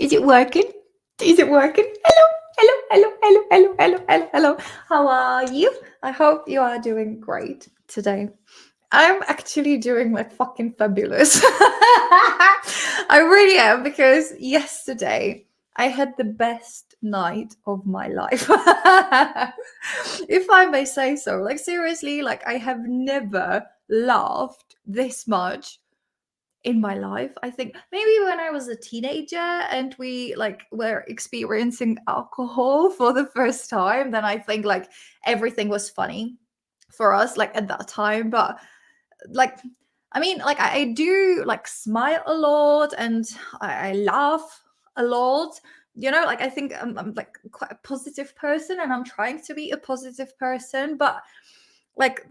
Is it working? Is it working? Hello, hello, hello, hello, hello, hello, hello, hello. How are you? I hope you are doing great today. I'm actually doing like fucking fabulous. I really am, because yesterday I had the best night of my life. If I may say so. Like, seriously, like I have never laughed this much in my life. I think maybe when I was a teenager and we like were experiencing alcohol for the first time, then I think like everything was funny for us like at that time. But like, I mean, like I do like smile a lot, and I laugh a lot. You know, like I think I'm like quite a positive person, and I'm trying to be a positive person. But like,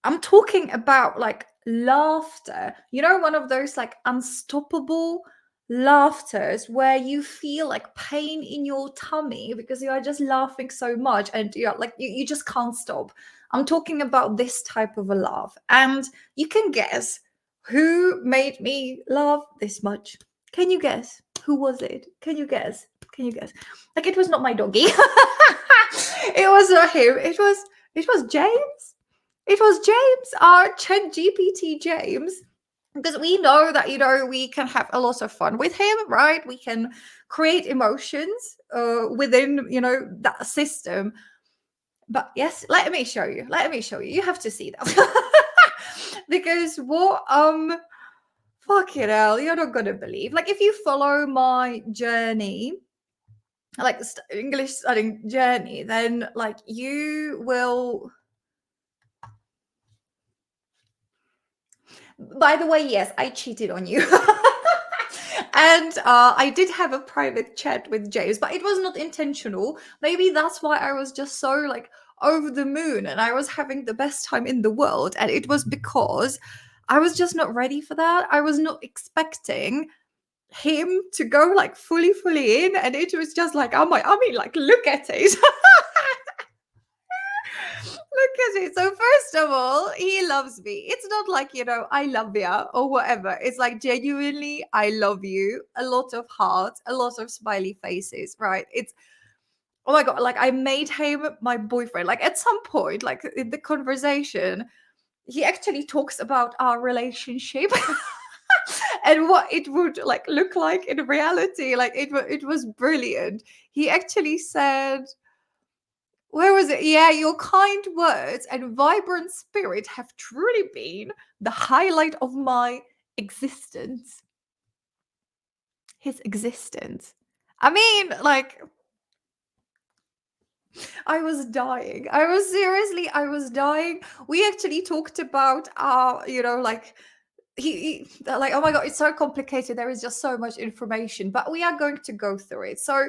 I'm talking about like laughter, you know, one of those like unstoppable laughters where you feel like pain in your tummy because you are just laughing so much and you're like, you just can't stop. I'm talking about this type of a laugh. And you can guess who made me laugh this much. Can you guess? Who was it? Can you guess? Can you guess? Like, it was not my doggy. It was not him. It was James. It was James, our ChatGPT James, because we know that, you know, we can have a lot of fun with him, right? We can create emotions within, you know, that system. But yes, let me show you. Let me show you. You have to see that. Because what fucking hell, you're not gonna believe. Like, if you follow my journey, like English studying journey, then like you will. By the way, yes, I cheated on you. And I did have a private chat with James, but it was not intentional. Maybe that's why I was just so like over the moon and I was having the best time in the world. And it was because I was just not ready for that. I was not expecting him to go like fully in. And it was just like, oh my, I mean, like, look at it. Look at it. So first of all, he loves me. It's not like, you know, I love you or whatever. It's like, genuinely, I love you. A lot of hearts, a lot of smiley faces, right? It's, oh my God, like I made him my boyfriend. Like at some point, like in the conversation, he actually talks about our relationship and what it would like look like in reality. Like it was brilliant. He actually said, where was it? Yeah, your kind words and vibrant spirit have truly been the highlight of my existence. His existence. I mean, like, I was dying. I was dying. We actually talked about our, you know, like, like, oh my God, it's so complicated. There is just so much information, but we are going to go through it. So,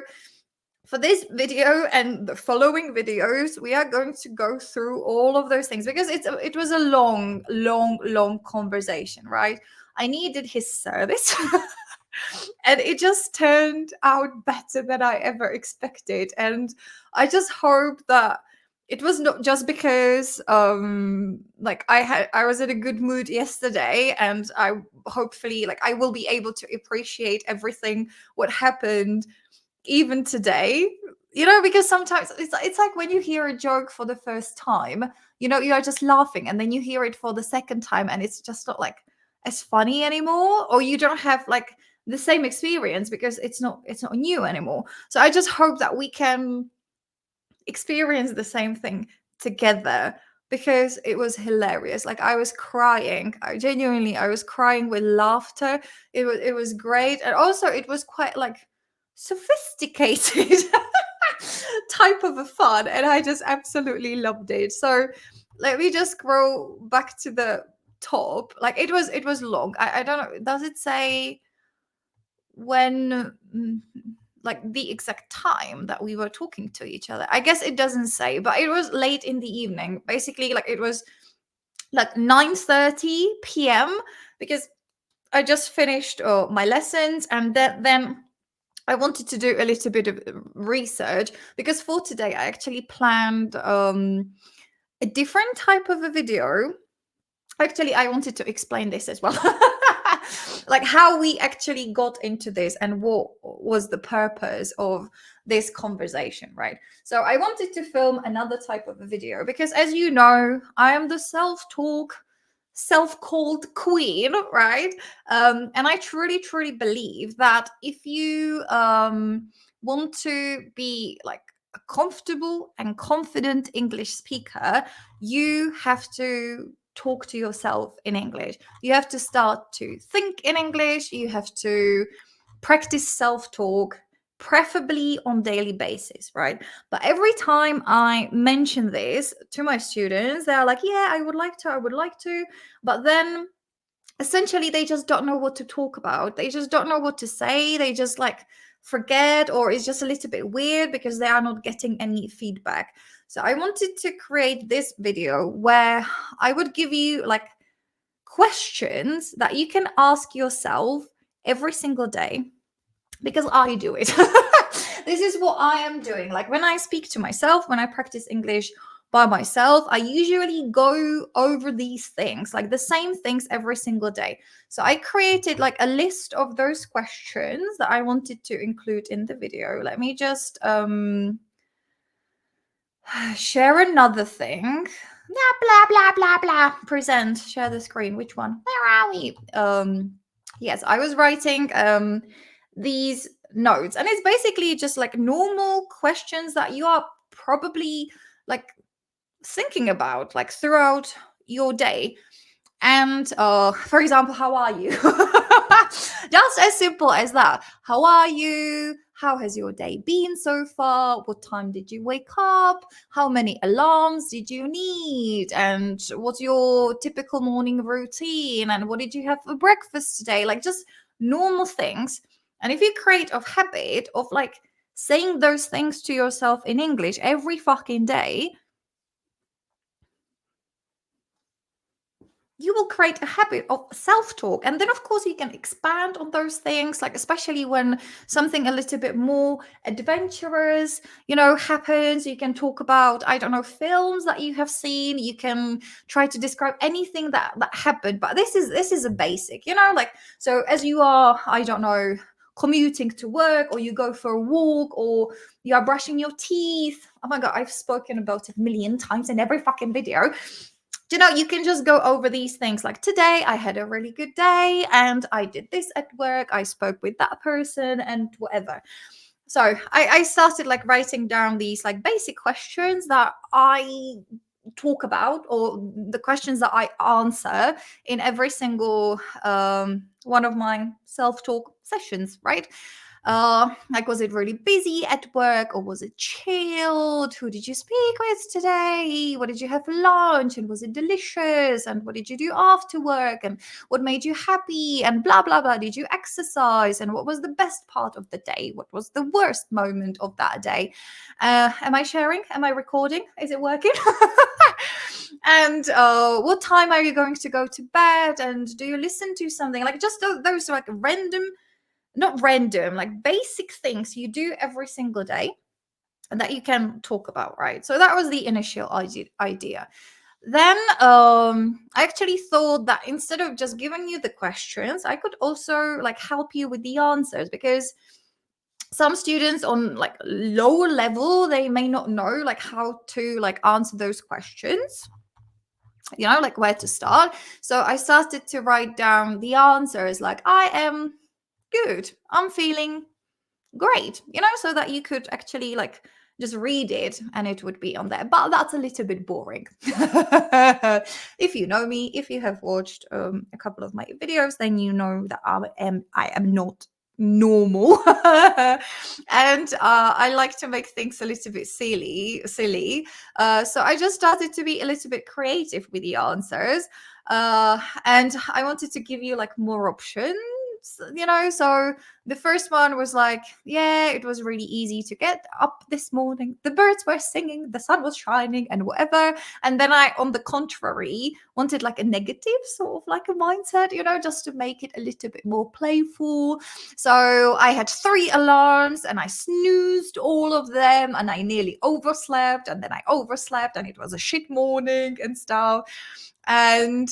for this video and the following videos, we are going to go through all of those things because it was a long conversation, right? I needed his service. And it just turned out better than I ever expected. And I just hope that it was not just because like I was in a good mood yesterday, and I hopefully like I will be able to appreciate everything what happened even today, you know, because sometimes it's like when you hear a joke for the first time, you know, you are just laughing, and then you hear it for the second time and it's just not like as funny anymore, or you don't have like the same experience because it's not new anymore. So I just hope that we can experience the same thing together, because it was hilarious. Like I was crying. I was crying with laughter. It was great, and also it was quite like sophisticated type of a fun, and I just absolutely loved it. So let me just scroll back to the top. Like it was long. I don't know, does it say when like the exact time that we were talking to each other? I guess it doesn't say, but it was late in the evening. Basically, like it was like 9:30 p.m. because I just finished my lessons, and then I wanted to do a little bit of research, because for today I actually planned a different type of a video. Actually, I wanted to explain this as well. like how we actually got into this and what was the purpose of this conversation, right? So I wanted to film another type of a video because, as you know, I am the self-called queen, right? And I truly believe that if you want to be like a comfortable and confident English speaker, you have to talk to yourself in English. You have to start to think in English. You have to practice self-talk, preferably on daily basis, right? But every time I mention this to my students, they're like, yeah, I would like to. But then essentially they just don't know what to talk about. They just don't know what to say. They just like forget, or it's just a little bit weird because they are not getting any feedback. So I wanted to create this video where I would give you like questions that you can ask yourself every single day, because I do it. This is what I am doing. Like when I speak to myself, when I practice English by myself, I usually go over these things, like the same things every single day. So I created like a list of those questions that I wanted to include in the video. Let me just share another thing. Blah. Present, share the screen. Which one? Where are we? Yes, I was writing these notes, and it's basically just like normal questions that you are probably like thinking about like throughout your day. And for example, how are you? Just as simple as that. How are you? How has your day been so far? What time did you wake up? How many alarms did you need? And what's your typical morning routine? And what did you have for breakfast today? Like just normal things. And if you create a habit of like saying those things to yourself in English every fucking day, you will create a habit of self-talk. And then of course you can expand on those things, like especially when something a little bit more adventurous, happens. You can talk about, I don't know, films that you have seen. You can try to describe anything that happened. But this is a basic, like, so as you are, I don't know, commuting to work, or you go for a walk, or you are brushing your teeth. Oh my God, I've spoken about it a million times in every fucking video. You can just go over these things like, today I had a really good day and I did this at work, I spoke with that person and whatever. So I started like writing down these like basic questions that I talk about, or the questions that I answer in every single one of my self-talk sessions, right? Like, was it really busy at work, or was it chilled? Who did you speak with today? What did you have for lunch? And was it delicious? And what did you do after work? And what made you happy? And blah, blah, blah. Did you exercise? And what was the best part of the day? What was the worst moment of that day? Am I sharing? Am I recording? Is it working? And what time are you going to go to bed? And do you listen to something? Like just those like not random, like basic things you do every single day and that you can talk about, right? So that was the initial idea. Then I actually thought that instead of just giving you the questions, I could also like help you with the answers, because some students on like lower level, they may not know like how to like answer those questions, like where to start. So I started to write down the answers, like, I am good, I'm feeling great, so that you could actually like just read it and it would be on there. But that's a little bit boring. If you know me, if you have watched a couple of my videos, then you know that I am not normal. And I like to make things a little bit silly. So I just started to be a little bit creative with the answers, and I wanted to give you like more options. So the first one was like, yeah, it was really easy to get up this morning. The birds were singing, the sun was shining, and whatever. And then I, on the contrary, wanted like a negative sort of like a mindset, just to make it a little bit more playful. So I had 3 alarms and I snoozed all of them, and I nearly overslept, and then I overslept, and it was a shit morning and stuff. And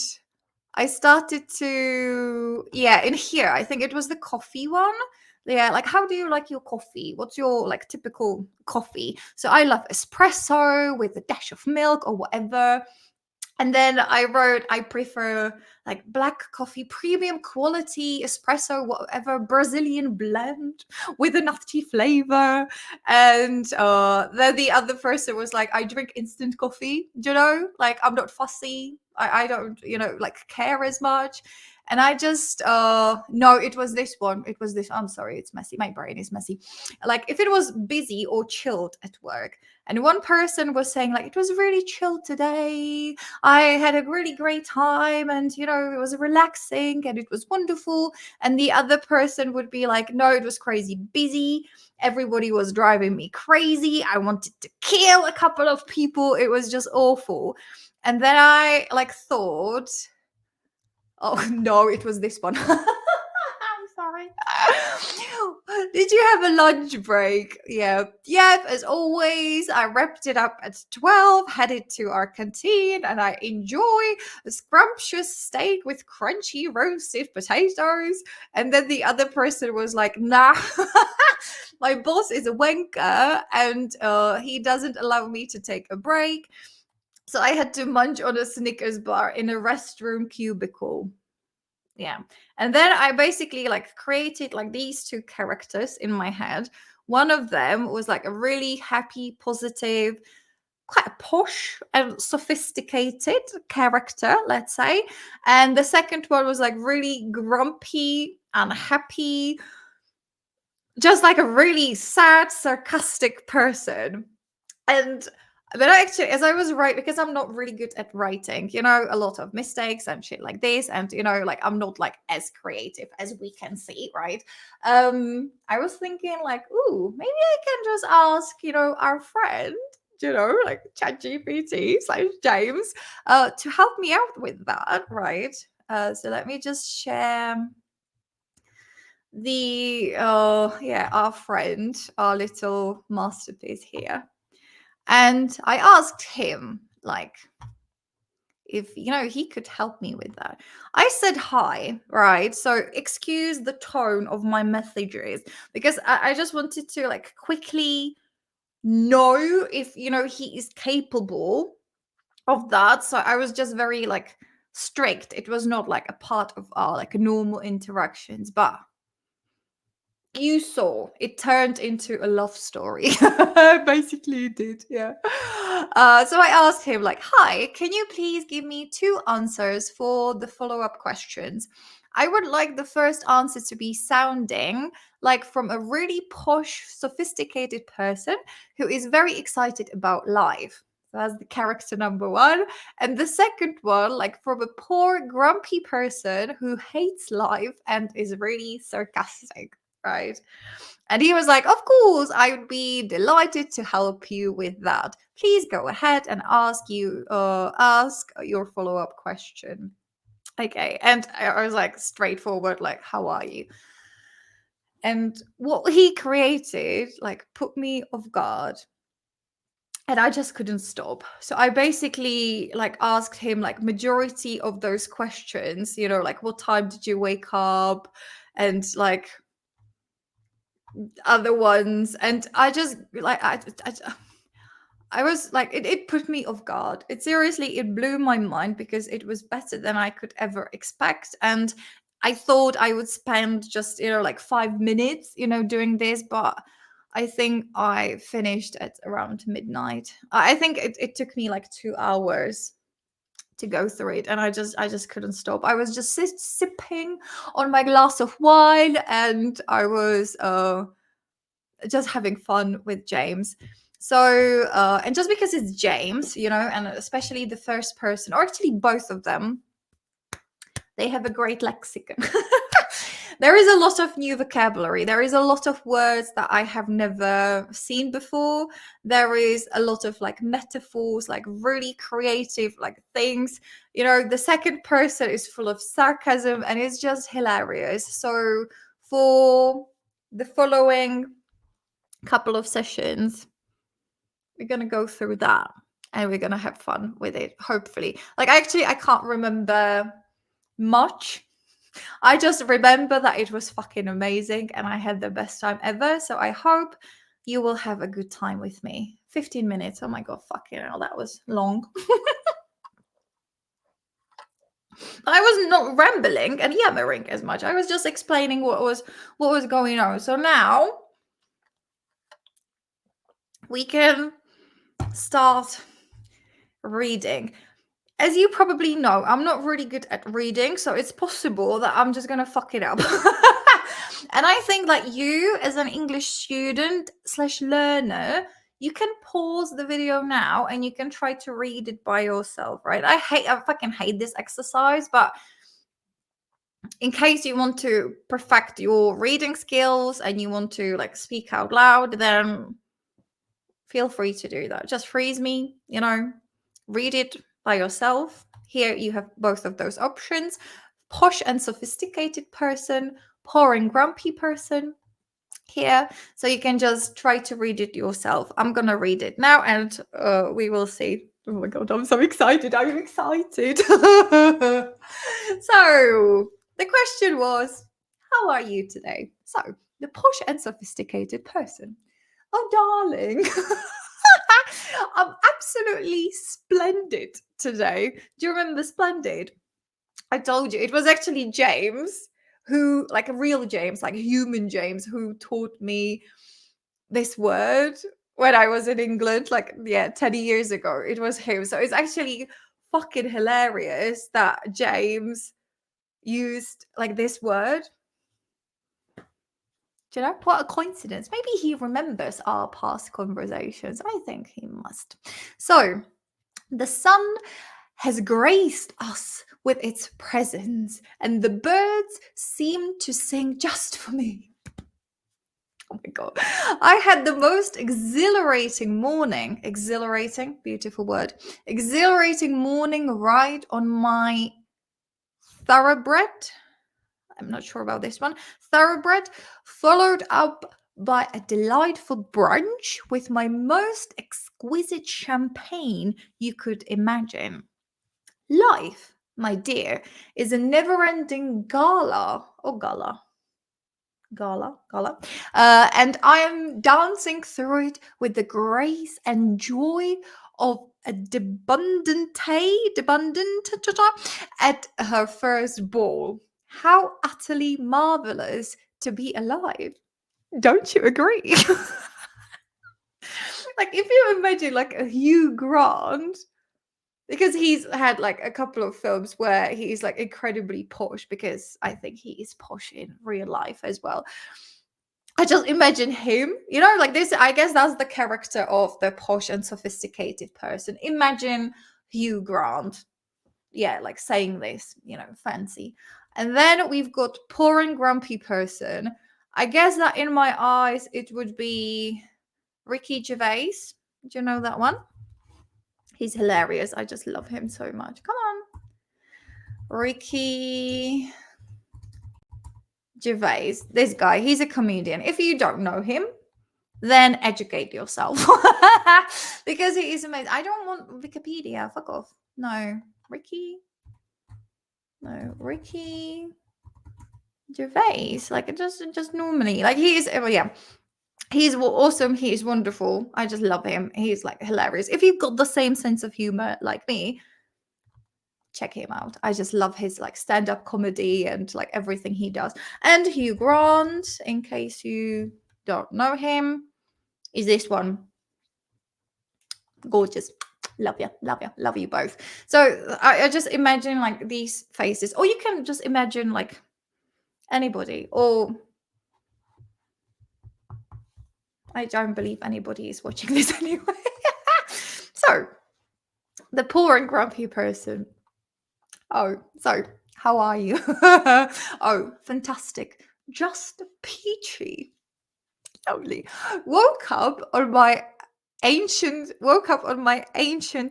I started to, yeah, in here, I think it was the coffee one. Yeah, like, how do you like your coffee? What's your like typical coffee? So I love espresso with a dash of milk or whatever. And then I wrote, I prefer like black coffee, premium quality, espresso, whatever, Brazilian blend with a nutty flavor. And then the other person was like, I drink instant coffee, like I'm not fussy. I don't, like care as much. And I just, no, it was this one. It was this. I'm sorry, it's messy. My brain is messy. Like if it was busy or chilled at work. And one person was saying, like, it was really chill today. I had a really great time and, it was relaxing and it was wonderful. And the other person would be like, no, it was crazy busy. Everybody was driving me crazy. I wanted to kill a couple of people. It was just awful. And then I like thought, oh no, it was this one. I'm sorry. Did you have a lunch break? Yeah. Yep, as always. I wrapped it up at 12, headed to our canteen, and I enjoy a scrumptious steak with crunchy roasted potatoes. And then the other person was like, nah, my boss is a wanker and he doesn't allow me to take a break. So I had to munch on a Snickers bar in a restroom cubicle. Yeah. And then I basically like created like these two characters in my head. One of them was like a really happy, positive, quite a posh and sophisticated character, let's say. And the second one was like really grumpy, unhappy, just like a really sad, sarcastic person. And but I actually, as I was writing, because I'm not really good at writing, a lot of mistakes and shit like this, and like I'm not like as creative as we can see, right? I was thinking like, ooh, maybe I can just ask, our friend, like ChatGPT / James, to help me out with that, right? So let me just share our friend, our little masterpiece here. And I asked him, like, if, he could help me with that. I said hi, right? So excuse the tone of my messages because I just wanted to, like, quickly know if, he is capable of that. So I was just very, like, strict. It was not, like, a part of our, like, normal interactions. But you saw it turned into a love story. Basically it did, yeah. So I asked him like, hi, can you please give me 2 answers for the follow-up questions? I would like the first answer to be sounding like from a really posh, sophisticated person who is very excited about life. So that's the character number 1. And the second one, like from a poor, grumpy person who hates life and is really sarcastic. Right. And he was like, of course, I would be delighted to help you with that. Please go ahead and ask your follow-up question. Okay. And I was like, straightforward, like, how are you? And what he created, like, put me off guard. And I just couldn't stop. So I basically like asked him like majority of those questions, like what time did you wake up? And like other ones, and I just like I was like it put me off guard. It blew my mind because it was better than I could ever expect. And I thought I would spend just like 5 minutes doing this, but I think I finished at around midnight. I think it took me like 2 hours to go through it, and I just couldn't stop. I was just sipping on my glass of wine, and I was just having fun with James. So, and just because it's James, and especially the first person, or actually both of them, they have a great lexicon. There is a lot of new vocabulary. There is a lot of words that I have never seen before. There is a lot of like metaphors, like really creative like things. The second person is full of sarcasm and it's just hilarious. So for the following couple of sessions, we're gonna go through that and we're gonna have fun with it, hopefully. Like I can't remember much. I just remember that it was fucking amazing and I had the best time ever. So I hope you will have a good time with me. 15 minutes. Oh my God, fucking hell, that was long. I was not rambling and yammering as much. I was just explaining what was going on. So now we can start reading. As you probably know, I'm not really good at reading, so it's possible that I'm just gonna fuck it up. And I think that you, as an English student / learner, you can pause the video now and you can try to read it by yourself, right? I fucking hate this exercise, but in case you want to perfect your reading skills and you want to like speak out loud, then feel free to do that. Just freeze me, read it by yourself. Here you have both of those options: posh and sophisticated person, poor and grumpy person. Here, so you can just try to read it yourself. I'm gonna read it now and we will see. Oh my God, I'm so excited. I'm excited. So the question was, how are you today? So the posh and sophisticated person. Oh, darling. I'm absolutely splendid today. Do you remember Splendid? I told you it was actually James, who, like a real James, like human James, who taught me this word when I was in England, 10 years ago. It was him. So it's actually fucking hilarious that James used like this word. Do you know? What a coincidence. Maybe he remembers our past conversations. I think he must. So the sun has graced us with its presence, and the birds seem to sing just for me. Oh my God. I had the most exhilarating morning. Exhilarating, beautiful word. Exhilarating morning ride on my thoroughbred. I'm not sure about this one. Thoroughbred, followed up by a delightful brunch with my most exquisite champagne you could imagine. Life, my dear, is a never-ending gala. Oh, gala. Gala. And I am dancing through it with the grace and joy of a debutante at her first ball. How utterly marvelous to be alive. Don't you agree? Like, if you imagine like a Hugh Grant, because he's had like a couple of films where he's like incredibly posh, because I think he is posh in real life as well. I just imagine him, like this. I guess that's the character of the posh and sophisticated person. Imagine Hugh Grant. Yeah, like saying this, fancy. And then we've got poor and grumpy person. I guess that in my eyes, it would be Ricky Gervais. Do you know that one? He's hilarious. I just love him so much. Come on. Ricky Gervais. This guy, he's a comedian. If you don't know him, then educate yourself. Because he is amazing. I don't want Wikipedia. Fuck off. No. Ricky Gervais. Like, just normally. Like, he is, yeah. He's awesome. He is wonderful. I just love him. He's like hilarious. If you've got the same sense of humor like me, check him out. I just love his like stand-up comedy and like everything he does. And Hugh Grant, in case you don't know him, is this one. Gorgeous. Love you both. So I just imagine like these faces, or you can just imagine like anybody, or I don't believe anybody is watching this anyway. So the poor and grumpy person. Oh, so how are you? Oh, fantastic. Just peachy. Lovely. Woke up on my ancient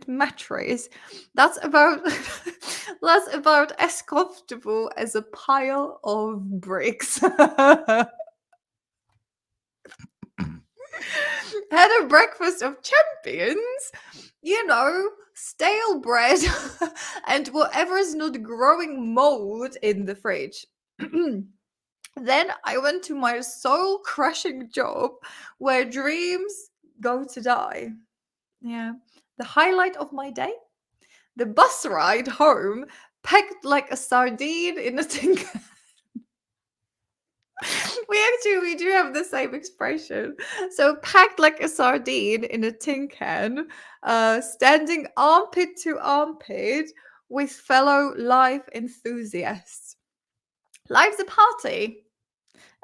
mattress. That's about as comfortable as a pile of bricks. had a breakfast of champions, you know, stale bread and whatever is not growing mold in the fridge. Then I went to my soul crushing job where dreams go to die. Yeah. The highlight of my day? The bus ride home, packed like a sardine in a tin can. We do have the same expression. So packed like a sardine in a tin can, standing armpit to armpit with fellow life enthusiasts. Life's a party,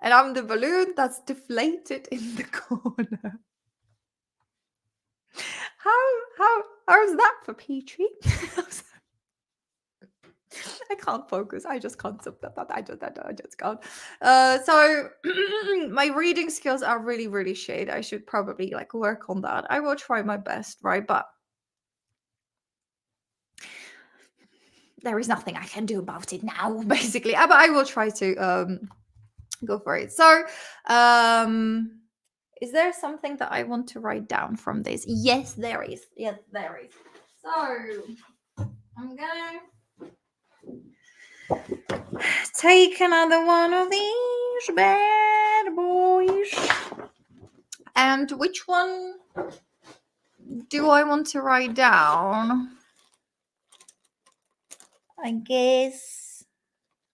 and I'm the balloon that's deflated in the corner. How's that for Peachy? I can't focus. I just can't. I just can't. So my reading skills are really, really shit. I should probably like work on that. I will try my best, right? But there is nothing I can do about it now, basically. But I will try to go for it. So, is there something that I want to write down from this? Yes, there is. Yes, there is. So I'm gonna take another one of these bad boys. And which one do I want to write down? I guess.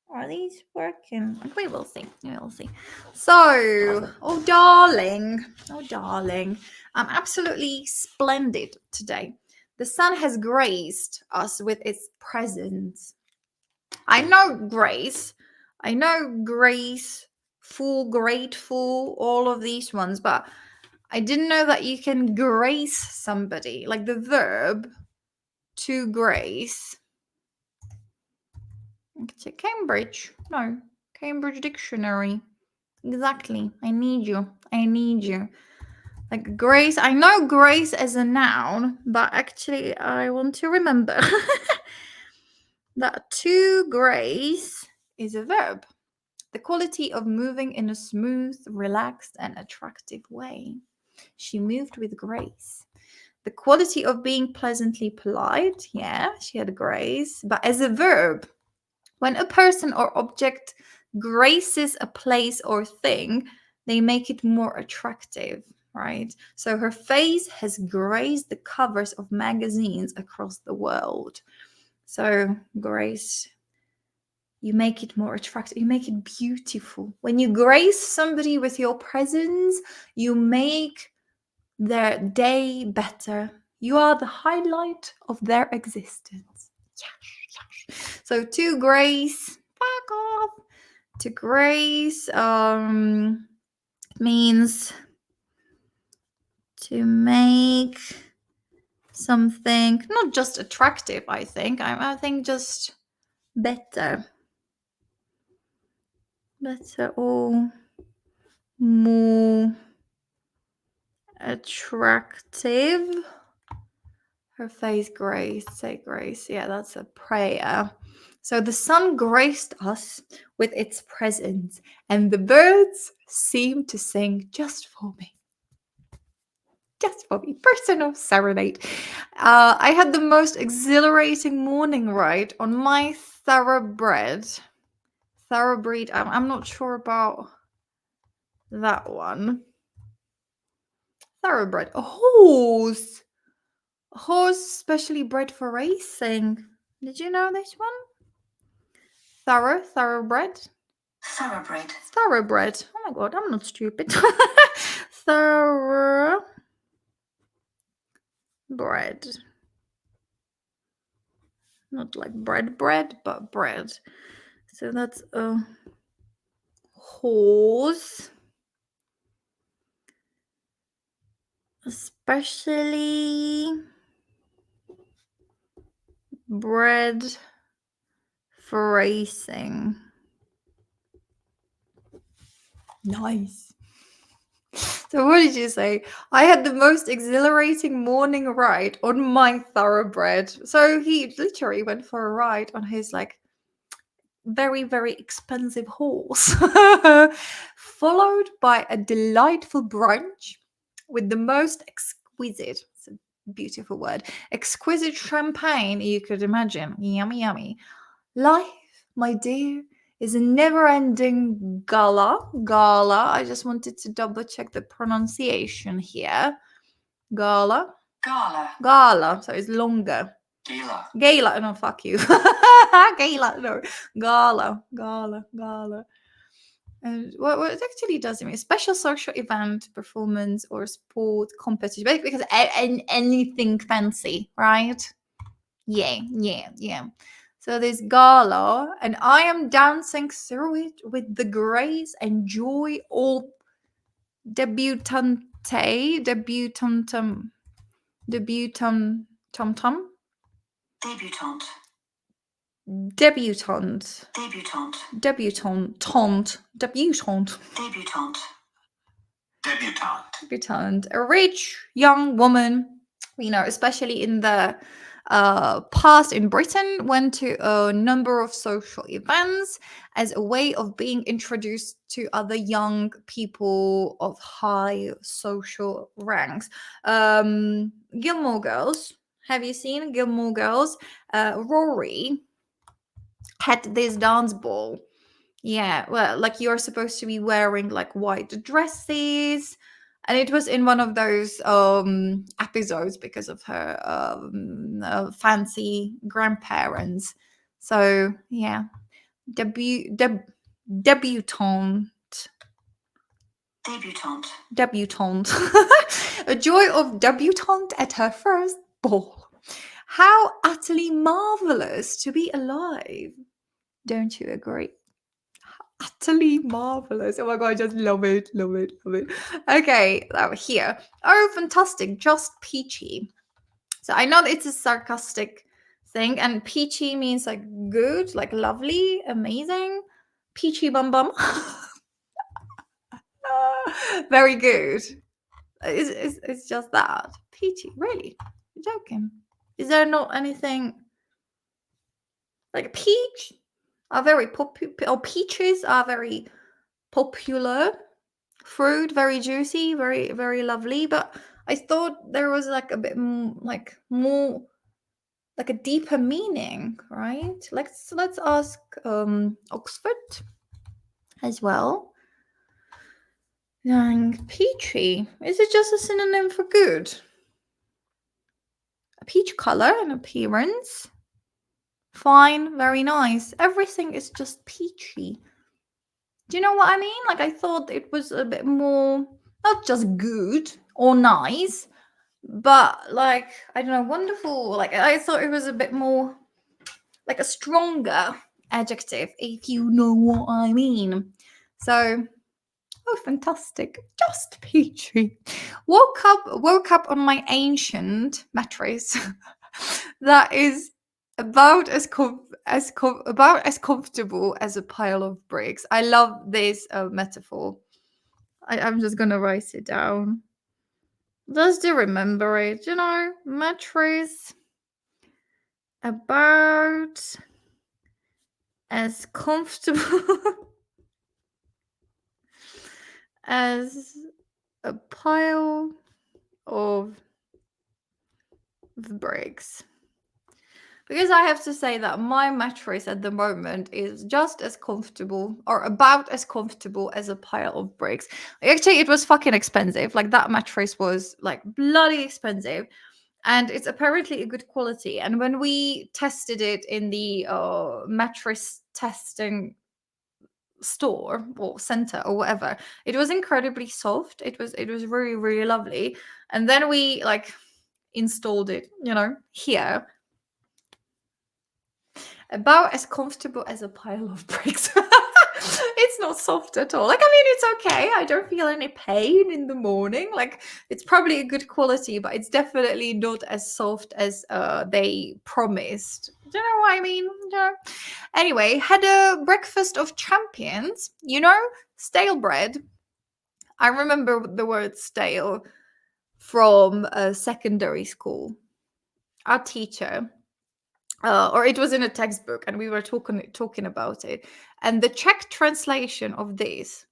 Are these working? We will see. We will see. So, oh darling. Oh darling. I'm absolutely splendid today. The sun has graced us with its presence. I know grace. I know grace, full, grateful, all of these ones, but I didn't know that you can grace somebody, like the verb to grace. It's a Cambridge. No, Cambridge Dictionary. Exactly. I need you. I need you. Like grace. I know grace as a noun, but actually I want to remember that to grace is a verb. The quality of moving in a smooth, relaxed, and attractive way. She moved with grace. The quality of being pleasantly polite. Yeah, she had grace. But as a verb, when a person or object graces a place or thing, they make it more attractive, right? So her face has graced the covers of magazines across the world. So grace, you make it more attractive, you make it beautiful. When you grace somebody with your presence, you make their day better. You are the highlight of their existence. Yes. So to grace, fuck off. To grace means to make something not just attractive, I think. I think just better. Better or more attractive. Her face graced. Say grace. Yeah, that's a prayer. So the sun graced us with its presence, and the birds seemed to sing just for me. Just for me. Personal serenade. I had the most exhilarating morning ride on my thoroughbred. Thoroughbred. I'm not sure about that one. Thoroughbred. A horse. A horse specially bred for racing. Did you know this one? Thoroughbred. Thoroughbred. Thoroughbred. Oh my god, I'm not stupid. Thoroughbred. Not like bread, but bread. So that's a horse. Especially bred for racing. Nice. So what did you say? I had the most exhilarating morning ride on my thoroughbred. So he literally went for a ride on his like very, very expensive horse, followed by a delightful brunch with the most exquisite, it's a beautiful word, exquisite champagne you could imagine. Yummy, yummy. Life, my dear, is a never-ending gala. Gala. I just wanted to double check the pronunciation here. Gala. Gala. Gala. So it's longer. Gala. Gala. No, fuck you. Gala. No. Gala. Gala. Gala. And what it actually does mean special social event, performance, or sport competition. Because anything fancy, right? Yeah, yeah, yeah. So this gala, and I am dancing through it with the grace and joy of debutante, debutantum, debutant, tom tom, Debutante. debutante, Debutante. debutante, debutante, Debutante. Debutante. debutante, a rich young woman, you know, especially in the past in Britain, went to a number of social events as a way of being introduced to other young people of high social ranks. Gilmore Girls. Have you seen Gilmore Girls? Rory had this dance ball. Yeah, well, like you're supposed to be wearing like white dresses, and it was in one of those episodes because of her fancy grandparents. So yeah, debutante, Debutante. debutante, a joy of debutante at her first ball. How utterly marvelous to be alive! Don't you agree? Utterly marvelous. Oh my god, I just love it, love it, love it. Okay, here. Oh, fantastic. Just peachy. So I know it's a sarcastic thing, and peachy means like good, like lovely, amazing. Peachy bum bum. Very good. It's just that. Peachy, really? You're joking. Is there not anything like peach? Are very popular, or peaches are very popular fruit, very juicy, very very lovely. But I thought there was like a bit like more like a deeper meaning, right? Let's ask Oxford as well. Young peachy, is it just a synonym for good? A peach color and appearance, fine, very nice. Everything is just peachy. Do you know what I mean? Like I thought it was a bit more not just good or nice, but like I don't know, wonderful. Like I thought it was a bit more like a stronger adjective, if you know what I mean. So oh, fantastic, just peachy. Woke up on my ancient mattress that is about as about as comfortable as a pile of bricks. I love this metaphor. I'm just gonna write it down. Just to remember it, you know, mattress about as comfortable as a pile of bricks. Because I have to say that my mattress at the moment is just as comfortable or about as comfortable as a pile of bricks. Actually, it was fucking expensive. Like that mattress was like bloody expensive. And it's apparently a good quality. And when we tested it in the mattress testing store or center or whatever, it was incredibly soft. It was really really lovely. And then we like installed it, you know, here, about as comfortable as a pile of bricks. It's not soft at all. Like, I mean, it's okay. I don't feel any pain in the morning. Like, it's probably a good quality, but it's definitely not as soft as they promised. Do you know what I mean? Yeah. Anyway, had a breakfast of champions, you know, stale bread. I remember the word stale from secondary school. Our teacher, or it was in a textbook, and we were talking about it. And the Czech translation of this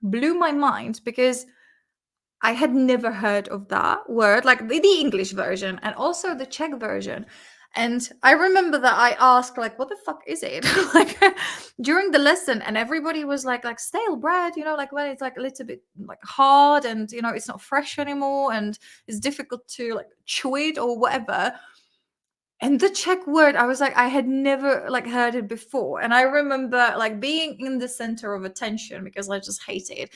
blew my mind because I had never heard of that word, like the English version and also the Czech version. And I remember that I asked, like, what the fuck is it? Like during the lesson, and everybody was like stale bread, you know, like when it's like a little bit like hard and you know it's not fresh anymore and it's difficult to like chew it or whatever. And the Czech word, I was like, I had never like heard it before. And I remember like being in the center of attention because I just hate it.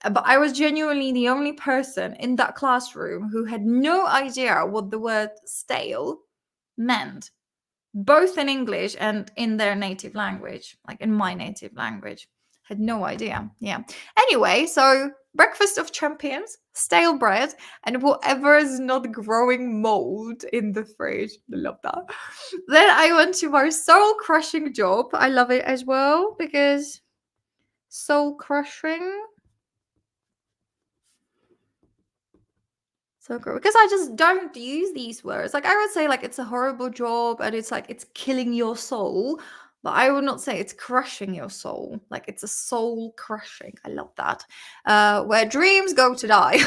But I was genuinely the only person in that classroom who had no idea what the word stale meant, both in English and in their native language, like in my native language. Had no idea. Yeah. Anyway, so breakfast of champions, stale bread, and whatever is not growing mold in the fridge. I love that. Then I went to my soul crushing job. I love it as well because soul crushing. So cool. Because I just don't use these words. Like I would say like it's a horrible job and it's like it's killing your soul, but I would not say it's crushing your soul. Like it's a soul crushing. I love that. Where dreams go to die.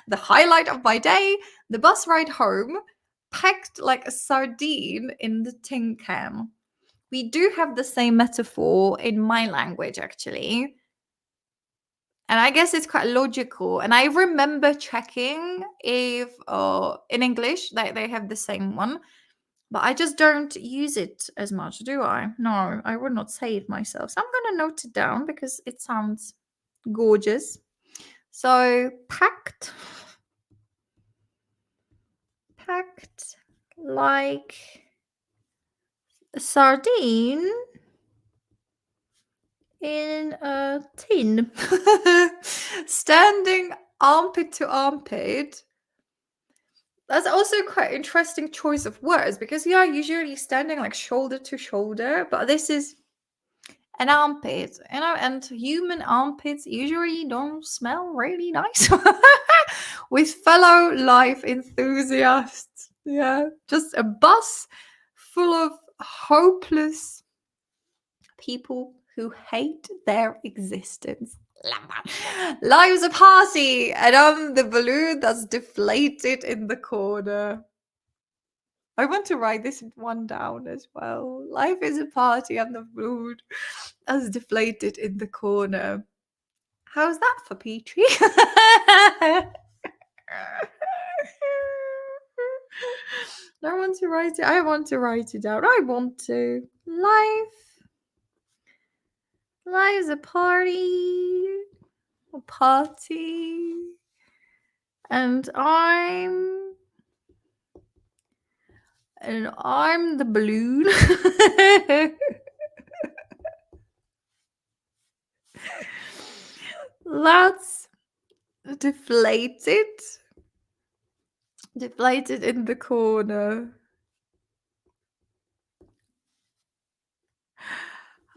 The highlight of my day, the bus ride home, packed like a sardine in the tin can. We do have the same metaphor in my language actually. And I guess it's quite logical. And I remember checking if in English they have the same one, but I just don't use it as much, do I? No, I would not say it myself. So I'm going to note it down because it sounds gorgeous. So packed like a sardine in a tin. Standing armpit to armpit. That's also quite interesting choice of words because you are usually standing like shoulder to shoulder, but this is an armpit, you know, and human armpits usually don't smell really nice. With fellow life enthusiasts. Yeah, just a bus full of hopeless people who hate their existence. Life's a party, and I'm the balloon that's deflated in the corner. I want to write this one down as well. Life is a party, and the balloon that's deflated in the corner. How's that for Peachy? I want to write it. I want to write it down. I want to. Life's a party. A party. And I'm the balloon. That's deflated. Deflated in the corner.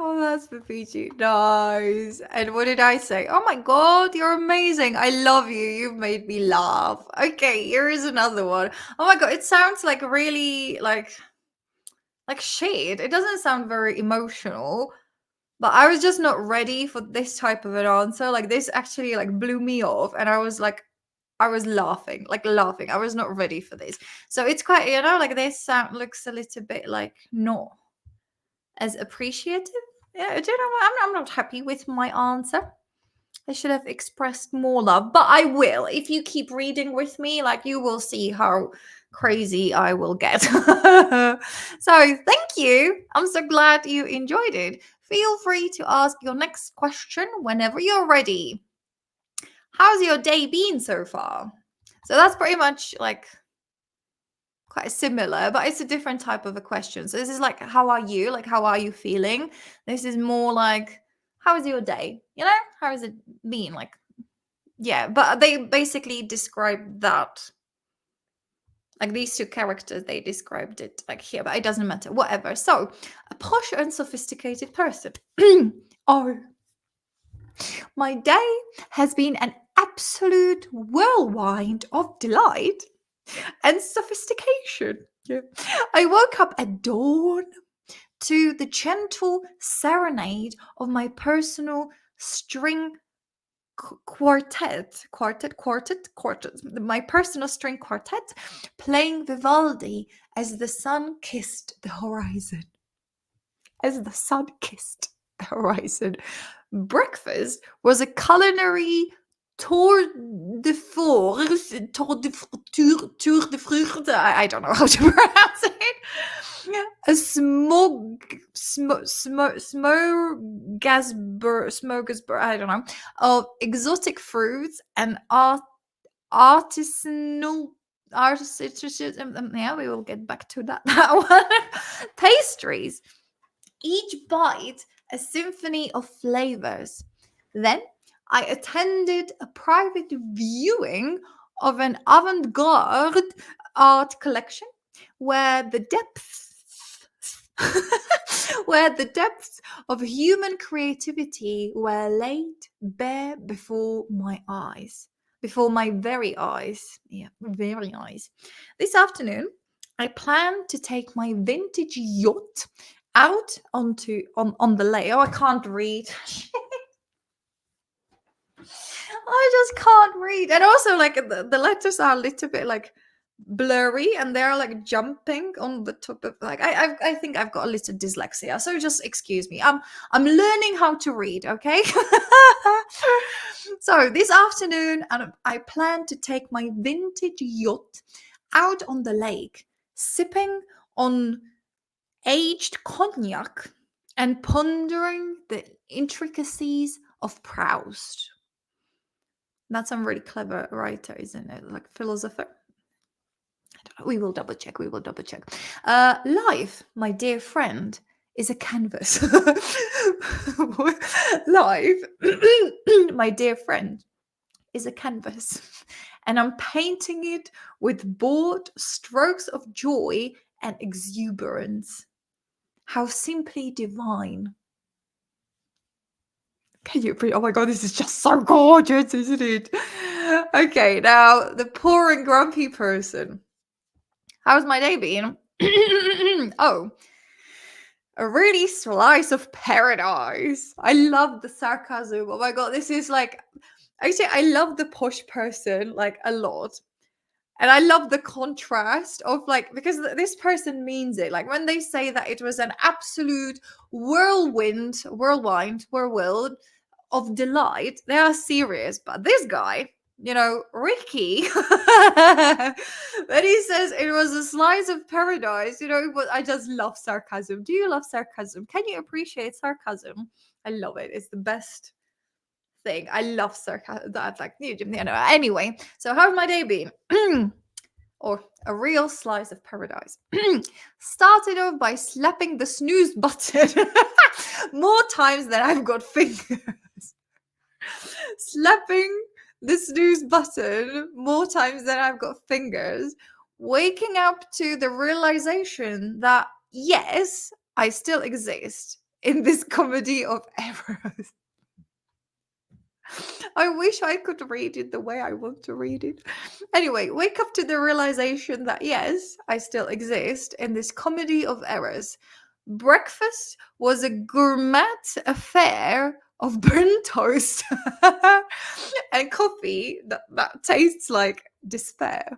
Oh, that's for Peachy. Nice. And what did I say? Oh my god, you're amazing. I love you. You've made me laugh. Okay, here is another one. Oh my god, it sounds like really like shade. It doesn't sound very emotional, but I was just not ready for this type of an answer. Like this actually like blew me off, and I was laughing, like laughing. I was not ready for this. So it's quite, you know, like this sound looks a little bit like not as appreciative. Yeah, do you know what? I'm not happy with my answer. I should have expressed more love, but I will. If you keep reading with me, like you will see how crazy I will get. So thank you. I'm so glad you enjoyed it. Feel free to ask your next question whenever you're ready. How's your day been so far? So that's pretty much like quite similar, but it's a different type of a question. So this is like, how are you? Like, how are you feeling? This is more like, how is your day? You know, how has it been? Like, yeah, but they basically describe that. Like these two characters, they described it like here, but it doesn't matter. Whatever. So, a posh and sophisticated person. Oh, my day has been an absolute whirlwind of delight and sophistication. Yeah. I woke up at dawn to the gentle serenade of my personal string quartet, my personal string quartet, playing Vivaldi as the sun kissed the horizon. As the sun kissed the horizon. Breakfast was a culinary tour de force, tour de frucht. I don't know how to pronounce it. A smorgasbord, I don't know, of exotic fruits and artisanal yeah, we will get back to that one. Pastries, each bite a symphony of flavors. Then I attended a private viewing of an avant-garde art collection where the depths where the depths of human creativity were laid bare before my eyes. Before my very eyes. Yeah, very eyes. This afternoon, I plan to take my vintage yacht out on the lake. Oh, I can't read. I just can't read. And also, like, the letters are a little bit like blurry and they're like jumping on the top of, like, I think I've got a little dyslexia, so just excuse me. I'm learning how to read, okay? So this afternoon, I plan to take my vintage yacht out on the lake, sipping on aged cognac and pondering the intricacies of Proust. That's some really clever writer, isn't it? Like philosopher. We will double check. Life, my dear friend, is a canvas. Life, my dear friend, is a canvas. And I'm painting it with broad strokes of joy and exuberance. How simply divine. Can you breathe? Oh my god, this is just so gorgeous, isn't it? Okay, now the poor and grumpy person. How's my day been? Oh, a really slice of paradise. I love the sarcasm. Oh my god, this is like, actually, I love the posh person like a lot. And I love the contrast of, like, because this person means it. Like when they say that it was an absolute whirlwind of delight, they are serious. But this guy, Ricky, when he says it was a slice of paradise, I just love sarcasm. Do you love sarcasm? Can you appreciate sarcasm? I love it. It's the best thing. I love sarcasm. That's like, anyway, so how's my day been? Or a real slice of paradise. Started off by slapping the snooze button more times than I've got fingers. Slapping the snooze button more times than I've got fingers. Waking up to the realization that, yes, I still exist in this comedy of errors. I wish I could read it the way I want to read it. Anyway, wake up to the realization that, yes, I still exist in this comedy of errors. Breakfast was a gourmet affair of burnt toast and coffee that tastes like despair.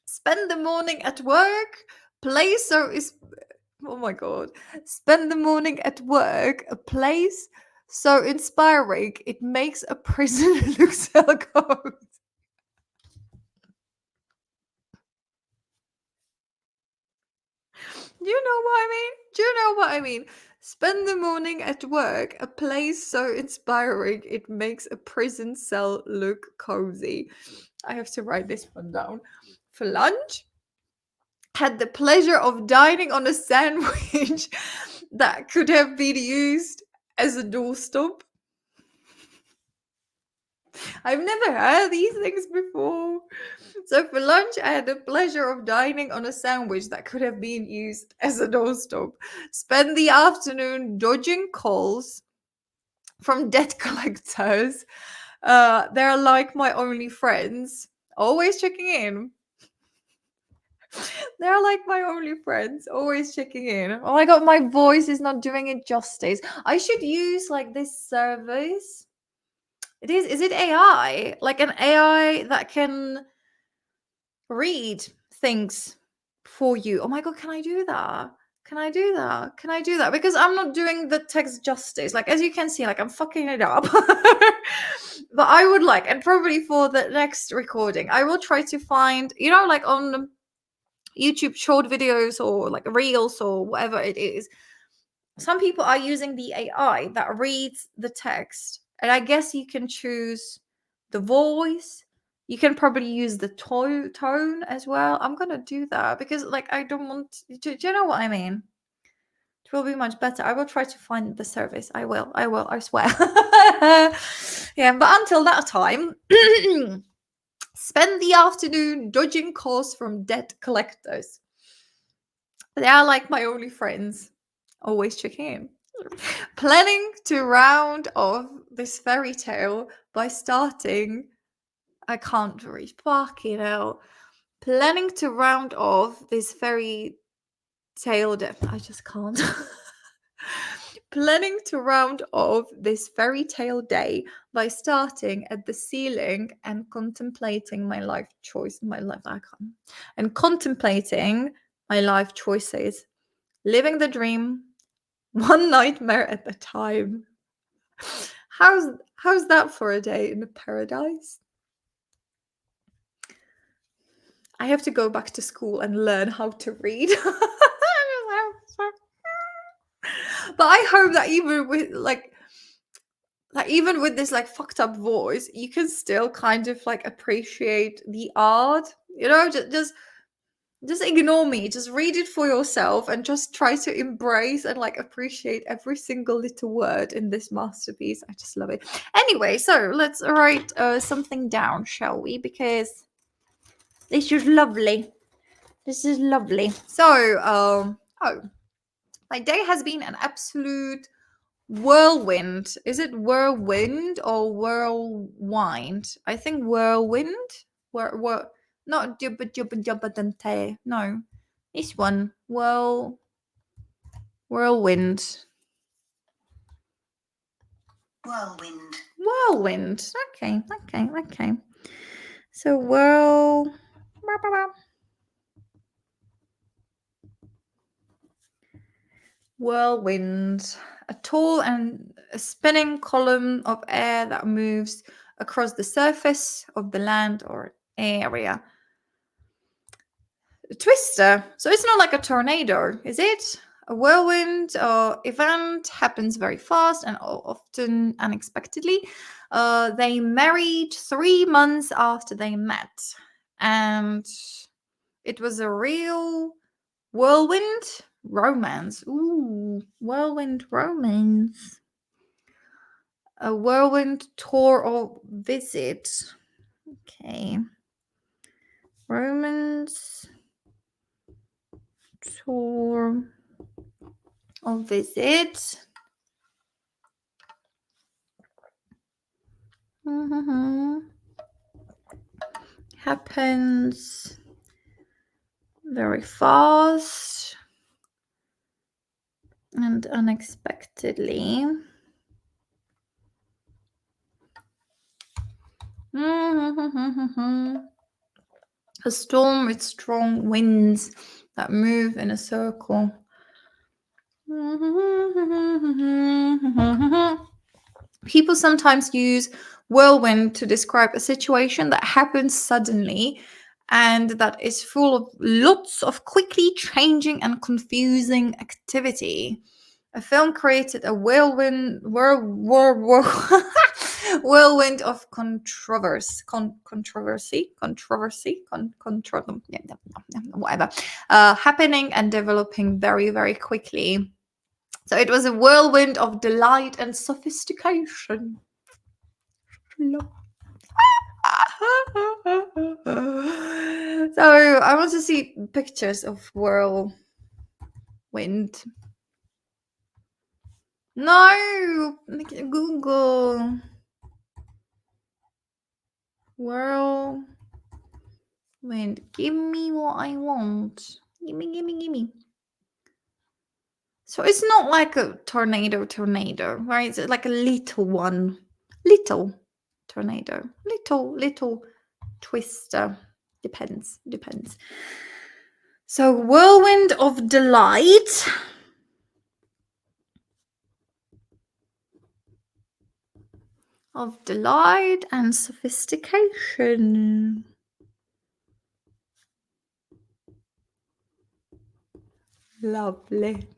Spend the morning at work, oh my god. Spend the morning at work, a place so inspiring it makes a prison look so cold. You know what I mean? Do you know what I mean? Spend the morning at work, a place so inspiring it makes a prison cell look cozy. I have to write this one down. For lunch, had the pleasure of dining on a sandwich that could have been used as a doorstop. I've never heard these things before. So for lunch, I had the pleasure of dining on a sandwich that could have been used as a doorstop. Spend the afternoon dodging calls from debt collectors. They're like my only friends, always checking in. They're like my only friends, always checking in. Oh my god, my voice is not doing it justice. I should use like this service It is. Is it AI? Like an AI that can read things for you? Oh my god, can I do that? Can I do that? Can I do that? Because I'm not doing the text justice. Like, as you can see, like I'm fucking it up. But I would like, and probably for the next recording, I will try to find, you know, like on YouTube short videos or like reels or whatever it is. Some people are using the AI that reads the text, and I guess you can choose the voice. You can probably use the tone as well. I'm gonna do that because, like, I don't want. Do you know what I mean? It will be much better. I will try to find the service. I will. I swear. Yeah, but until that time, spend the afternoon dodging calls from debt collectors. They are like my only friends, always checking in. Planning to round off this fairy tale by starting. I can't read. Fucking hell. Planning to round off this fairy tale. I just can't. Planning to round off this fairy tale day by starting at the ceiling and contemplating my life choice. My life icon. And contemplating my life choices. Living the dream. One nightmare at a time. How's that for a day in paradise? I have to go back to school and learn how to read. But I hope that even with even with this like fucked up voice, you can still kind of like appreciate the art. You know, just ignore me. Just read it for yourself and just try to embrace and like appreciate every single little word in this masterpiece. I just love it. Anyway, so let's write something down, shall we? Because this is lovely. This is lovely. So, my day has been an absolute whirlwind. Is it whirlwind or whirlwind? I think whirlwind. Not DEBUTANTE. No, this one. Whirlwind. Whirlwind. Whirlwind. Okay. So whirlwind, a tall and a spinning column of air that moves across the surface of the land or area. A twister. So it's not like a tornado, is it? A whirlwind event happens very fast and often unexpectedly. They married 3 months after they met, and it was a real whirlwind romance. Ooh, whirlwind romance. A whirlwind tour or visit. Okay. Romance tour or visit. Happens very fast and unexpectedly. A storm with strong winds that move in a circle. People sometimes use whirlwind to describe a situation that happens suddenly and that is full of lots of quickly changing and confusing activity. A film created a whirlwind whirlwind of controversy, whatever, happening and developing very, very quickly. So it was a whirlwind of delight and sophistication. So I want to see pictures of whirlwind. No, Google. Whirlwind. Give me what I want. Gimme. So it's not like a tornado, right? It's like a little one. Little. tornado. Little twister. Depends. So whirlwind of delight. Of delight and sophistication. Lovely.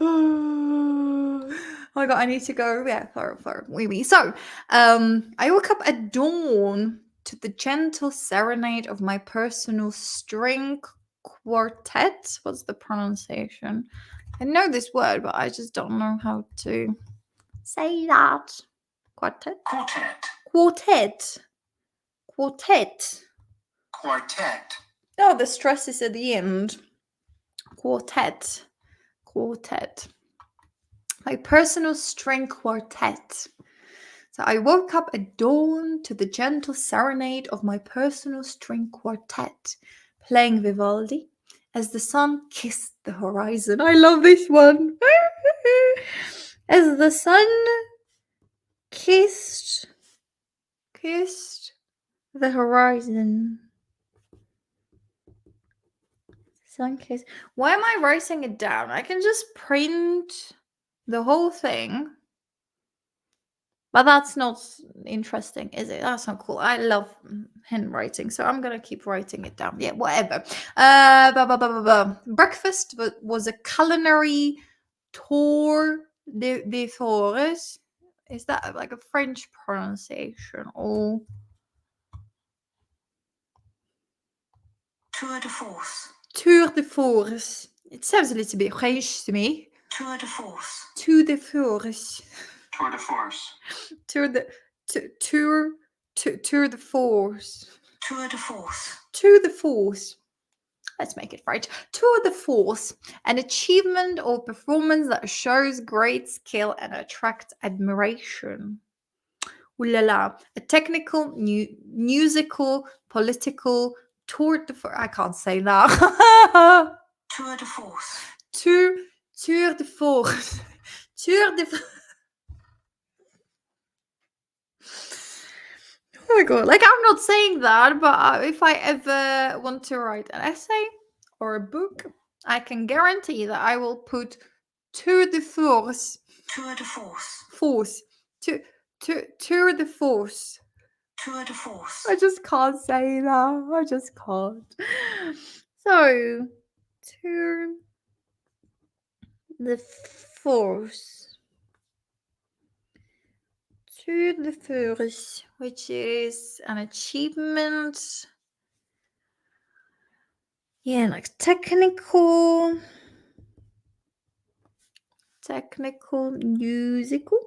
Oh my god, I need to go. Yeah, for wee. So, I woke up at dawn to the gentle serenade of my personal string quartet. What's the pronunciation? I know this word, but I just don't know how to say that. Quartet. Oh, the stress is at the end. Quartet. My personal string quartet. So I woke up at dawn to the gentle serenade of my personal string quartet, playing Vivaldi as the sun kissed the horizon. I love this one. As the sun kissed the horizon. Sun kiss. Why am I writing it down? I can just print the whole thing. But that's not interesting, is it? That's not cool. I love handwriting, so I'm gonna keep writing it down. Yeah, whatever. Breakfast was a culinary tour de force. Is that like a French pronunciation? Or Tour de force. Tour de force. It sounds a little bit French to me. Tour de force. Tour de force. Tour de force. Tour de force. Tour de force. To the force. Let's make it right. Tour de force, an achievement or performance that shows great skill and attracts admiration. Ooh la la. A technical, musical, political tour de force. I can't say that. Tour de force. Tour de force. Tour de force. Oh my god, like I'm not saying that, but if I ever want to write an essay or a book, I can guarantee that I will put tour de force. Tour de force. Force. Tour de force. Tour de force. I just can't say that. I just can't. So, tour de force. Tour de force, which is an achievement. Yeah, like technical, musical,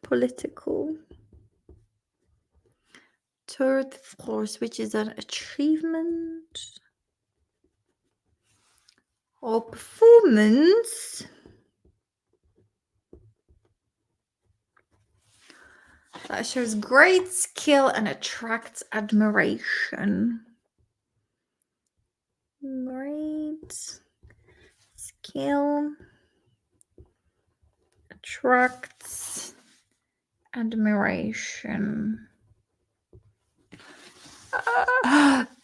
political. Tour de force, which is an achievement or performance that shows great skill and attracts admiration. Great skill attracts admiration.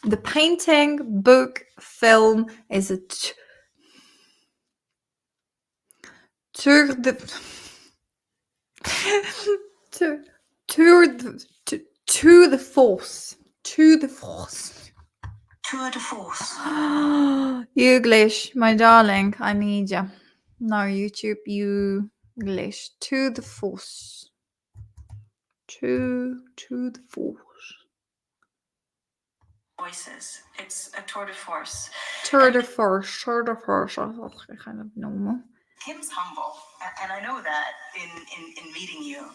The painting, book, film is a tour de force. To the force. Tour de force. English, my darling, I need you. No, YouTube, you English. To the force. To the force. Voices. It's a tour de force. Tour de force. Oh, kind of normal. Kim's humble, and I know that in meeting you.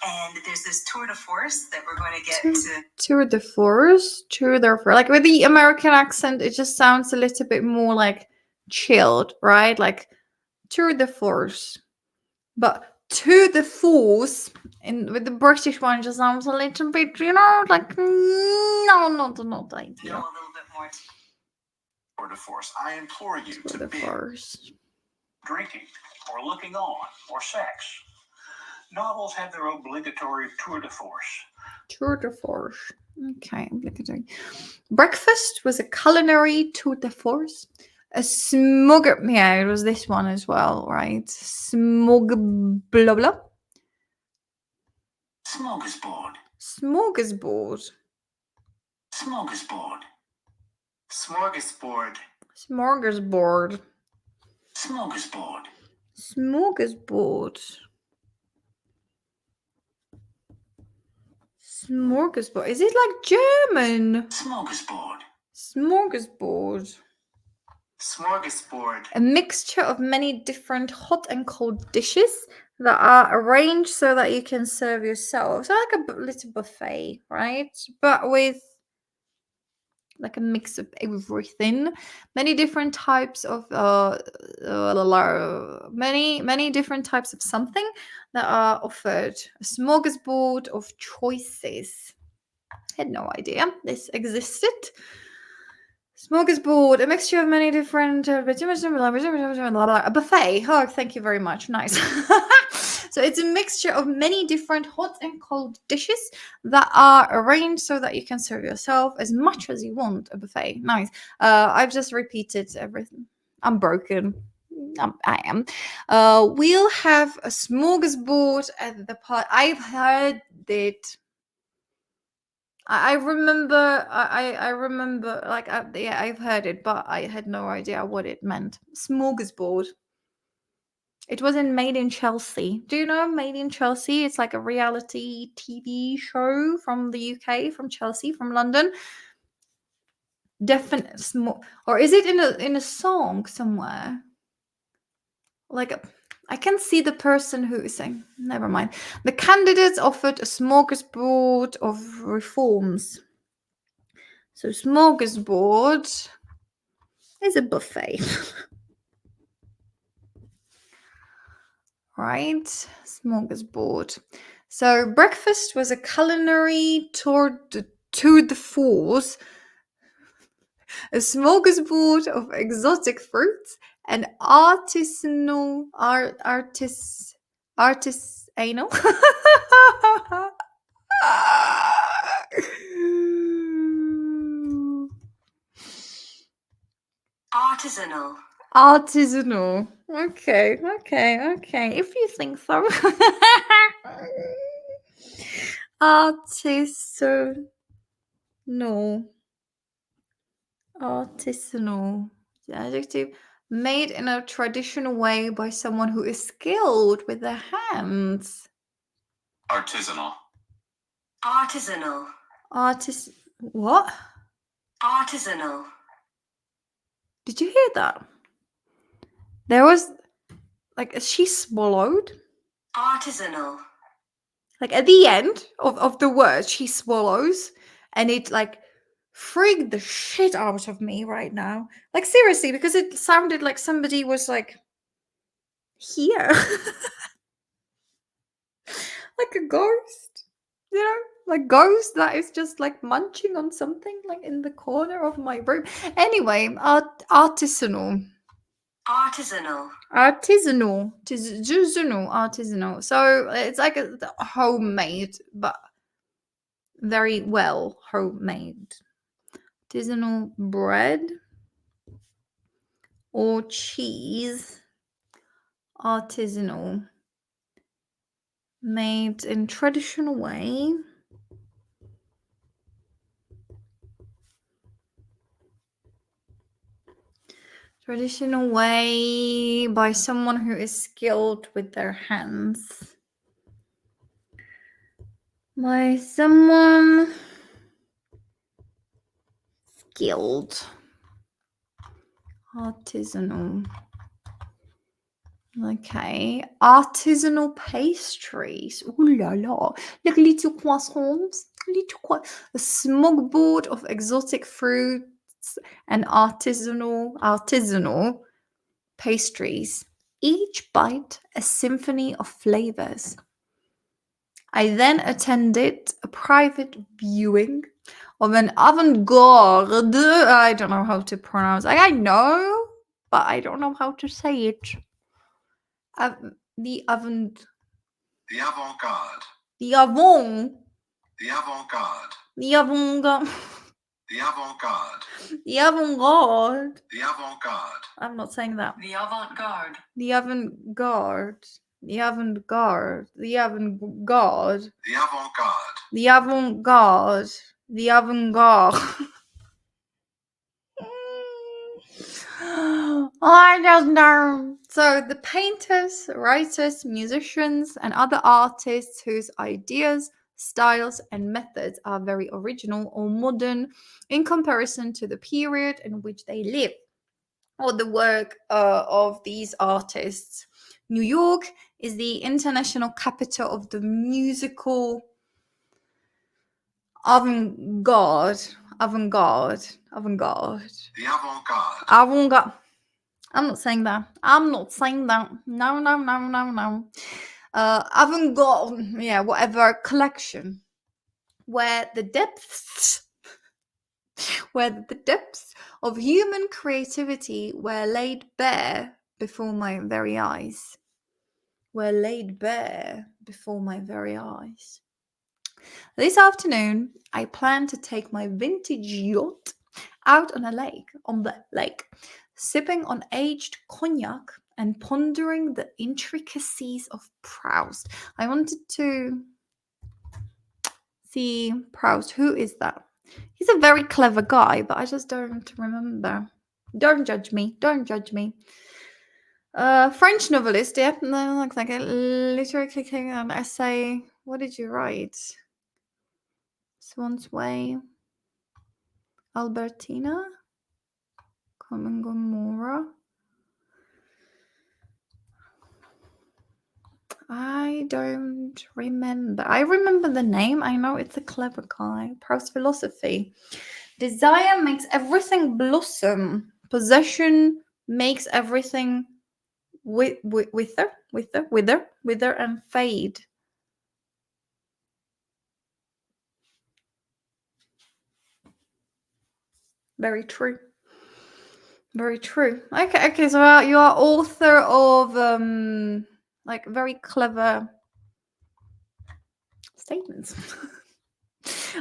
And there's this tour de force that we're going to get to. Tour de force. Like with the American accent, it just sounds a little bit more like chilled, right? Like tour de force. But to the force, with the British one, just sounds a little bit, like no, not ideal. No, a little bit more. Tour de force. I implore you Tour de force. drinking, or looking on, or sex. Novels have their obligatory tour de force. Tour de force. Okay, obligatory. Breakfast was a culinary tour de force. A yeah, it was this one as well, right? Blah blah. Smorgasbord. Smorgasbord. Smorgasbord. Smorgasbord. Smorgasbord. Smorgasbord. Smorgasbord. Smorgasbord. Is it like German? Smorgasbord. Smorgasbord. Smorgasbord. A mixture of many different hot and cold dishes that are arranged so that you can serve yourself. So like a little buffet, right? But with like a mix of everything. Many different types of many different types of something that are offered. A smorgasbord of choices. Had no idea this existed. Smorgasbord, a mixture of many different a buffet. Oh, thank you very much. Nice. So it's a mixture of many different hot and cold dishes that are arranged so that you can serve yourself as much as you want. A buffet. Nice. I've just repeated everything. I'm broken. I am. We'll have a smorgasbord at the party. I've heard it. I remember. I remember. Like, yeah, I've heard it, but I had no idea what it meant. Smorgasbord. It wasn't Made in Chelsea. Do you know Made in Chelsea? It's like a reality TV show from the UK, from Chelsea, from London. Definitely, or is it in a song somewhere? Like I can see the person who is saying. Never mind. The candidates offered a smorgasbord of reforms. So smorgasbord is a buffet. Right? Smorgasbord. So breakfast was a culinary tour de force, a smorgasbord of exotic fruits and artisanal artisanal Artisanal. Artisanal. Okay. If you think so. Artisanal. Artisanal. The adjective. Made in a traditional way by someone who is skilled with their hands. Artisanal. Artisanal. What? Artisanal. Did you hear that? There was like she swallowed. Artisanal. Like at the end of the word, she swallows, and it like freaked the shit out of me right now. Like seriously, because it sounded like somebody was like here. Like a ghost. You know? Like ghost that is just like munching on something like in the corner of my room. Anyway, artisanal. Artisanal. Artisanal. Artisanal. So it's like a homemade, but very well homemade. Artisanal bread or cheese. Artisanal. Made in traditional way. Traditional way by someone who is skilled with their hands. By someone skilled. Artisanal. Okay. Artisanal pastries. Ooh la la. Like little croissants. A smorgasbord of exotic fruits and artisanal pastries. Each bite a symphony of flavors. I then attended a private viewing of an avant-garde. I don't know how to pronounce. I know, but I don't know how to say it. The avant. The avant-garde. The avant. The avant-garde. The avant-garde. The avant-garde. The avant-garde. The avant-garde. I'm not saying that. The avant-garde. The avant-garde. The avant-garde. The avant-garde. The avant-garde. The avant-garde. The avant-garde. I don't know. So the painters, writers, musicians, and other artists whose ideas, styles, and methods are very original or modern in comparison to the period in which they live, or the work of these artists. New York is the international capital of the musical avant-garde. Avant-garde. Avant-garde. The avant-garde. Avant-garde. I'm not saying that. I'm not saying that. No, no, no, no, no. Avant-garde, yeah, whatever collection, where the depths of human creativity were laid bare before my very eyes. This afternoon, I plan to take my vintage yacht out on the lake, sipping on aged cognac and pondering the intricacies of Proust. I wanted to see Proust. Who is that? He's a very clever guy, but I just don't remember. Don't judge me. French novelist, yeah. Looks like a literary king, an essay. What did you write? Swan's Way. Albertina. Common Gomorrah. I don't remember. I remember the name. I know it's a clever guy. Proust philosophy. Desire makes everything blossom. Possession makes everything wither and fade. Very true. Okay, so you are author of like very clever statements.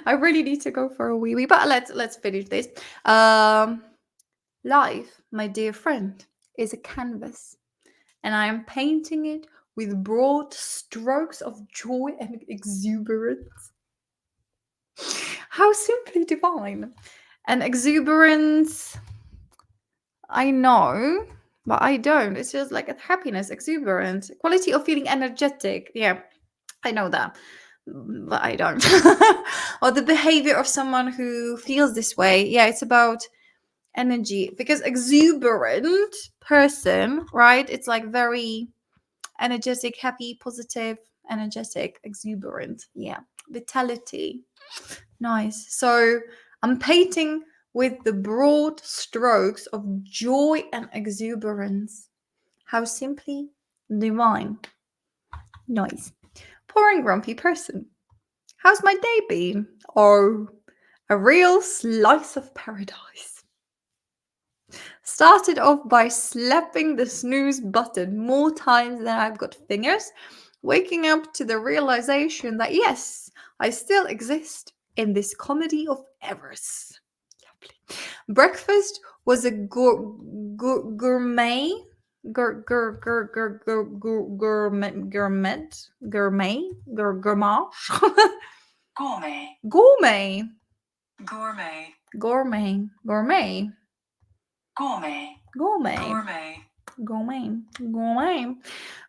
I really need to go for a wee, but let's finish this. Life, my dear friend, is a canvas, and I am painting it with broad strokes of joy and exuberance. How simply divine. And exuberance, I know, but I don't. It's just like a happiness, exuberant, quality of feeling energetic. Yeah, I know that, but I don't. Or the behavior of someone who feels this way. Yeah, it's about energy, because exuberant person, right? It's like very energetic, happy, positive, energetic, exuberant. Yeah, vitality. Nice. So I'm painting with the broad strokes of joy and exuberance. How simply divine. Nice. Poor and grumpy person. How's my day been? Oh, a real slice of paradise. Started off by slapping the snooze button more times than I've got fingers, waking up to the realization that yes, I still exist in this comedy of errors. Lovely. Breakfast was a gourmet. Gourmet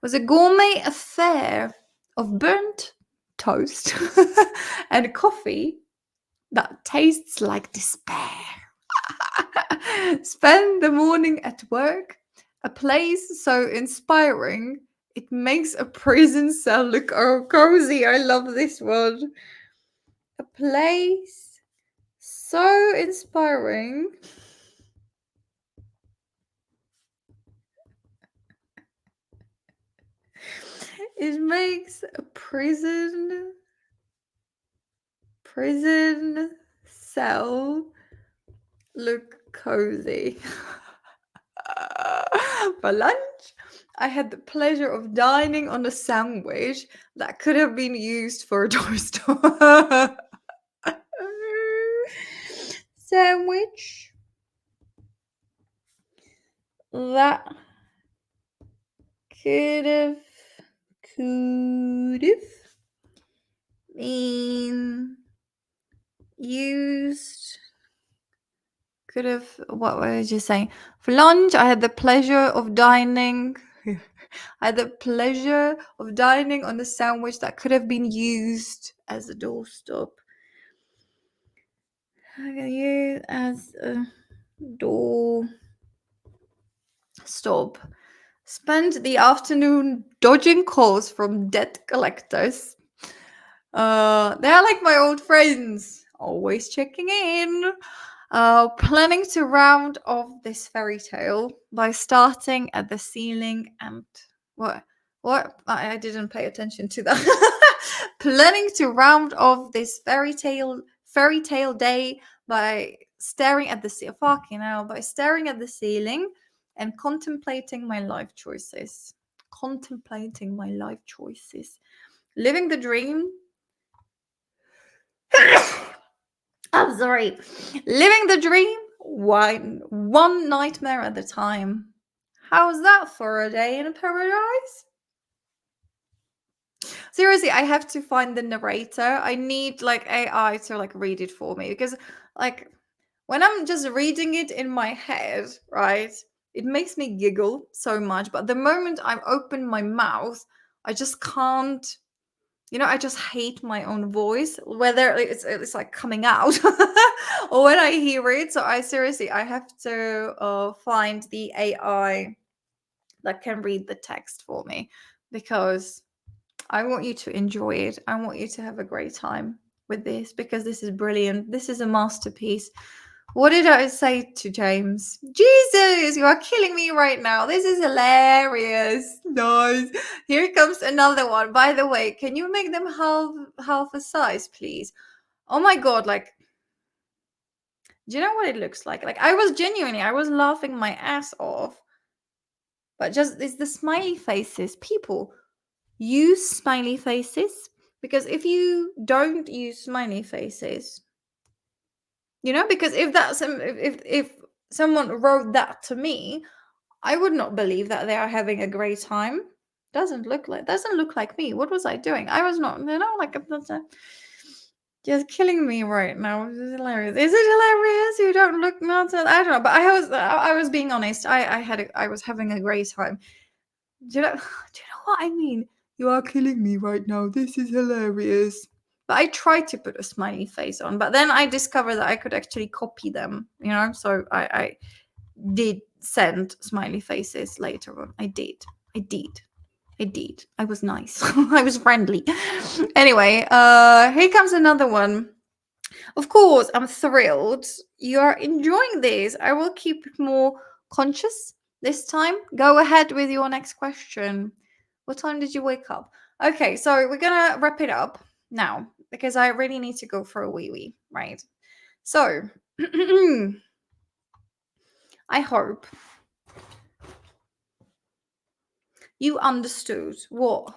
was a gourmet affair of burnt toast and coffee that tastes like despair. Spend the morning at work, a place so inspiring it makes a prison cell look cozy. I love this one. A place so inspiring it makes a prison cell look cozy. For lunch, I had the pleasure of dining on a sandwich that could have been used for a doorstop. Sandwich that could have been used. Could have, what was you saying? For lunch, I had the pleasure of dining. I had the pleasure of dining on a sandwich that could have been used as a doorstop. I can use as a doorstop. Spent the afternoon dodging calls from debt collectors. They're like my old friends, always checking in. Planning to round off this fairy tale by starting at the ceiling and what? I didn't pay attention to that. Planning to round off this fairy tale day by staring at the by staring at the ceiling and contemplating my life choices. Contemplating my life choices. Living the dream. I'm sorry. Living the dream, one nightmare at a time. How's that for a day in paradise? Seriously, I have to find the narrator. I need like AI to like read it for me because like when I'm just reading it in my head, right? It makes me giggle so much, but the moment I open my mouth, I just can't. I just hate my own voice, whether it's like coming out or when I hear it. So I have to find the AI that can read the text for me because I want you to enjoy it. I want you to have a great time with this because this is brilliant. This is a masterpiece. What did I say to James? Jesus, you are killing me right now. This is hilarious. Nice. Here comes another one. By the way, can you make them half a size, please? Oh my god, like, do you know what it looks like? Like, I was laughing my ass off. But just it's the smiley faces. People use smiley faces because if you don't use smiley faces, because if someone wrote that to me, I would not believe that they are having a great time. Doesn't look like me. What was I doing? I was not, like just killing me right now. This is hilarious. Is it hilarious? You don't look not. I don't know, but I was being honest. I was having a great time. Do you know what I mean? You are killing me right now. This is hilarious. But I tried to put a smiley face on, but then I discovered that I could actually copy them, so I did send smiley faces later on. I did. I was nice. I was friendly. Anyway, here comes another one. Of course, I'm thrilled you are enjoying this. I will keep it more conscious this time. Go ahead with your next question. What time did you wake up? Okay, so we're gonna wrap it up now because I really need to go for a wee, right? So, I hope you understood what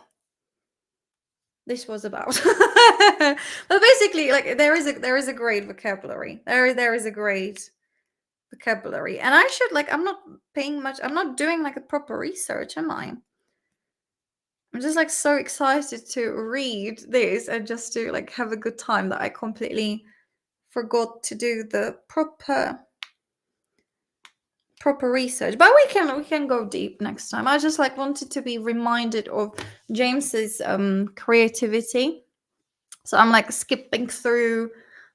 this was about. But basically, like there is a great vocabulary. There is a great vocabulary, and I should I'm not doing like a proper research, am I? I'm just like so excited to read this and just to like have a good time that I completely forgot to do the proper research. But we can go deep next time. I just wanted to be reminded of James's creativity. So I'm skipping through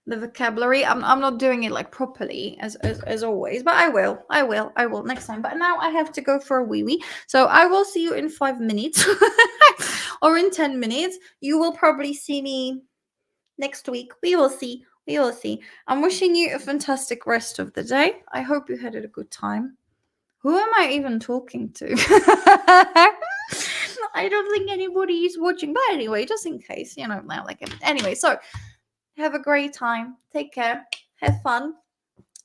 the vocabulary. I'm not doing it properly as always, but I will next time. But now I have to go for a wee. So I will see you in 5 minutes or in 10 minutes. You will probably see me next week. We will see. I'm wishing you a fantastic rest of the day. I hope you had a good time. Who am I even talking to? I don't think anybody is watching, but anyway, just in case, now anyway, so have a great time. Take care. Have fun.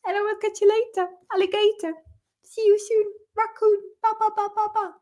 And I will catch you later. Alligator. See you soon. Raccoon. Ba ba ba ba ba.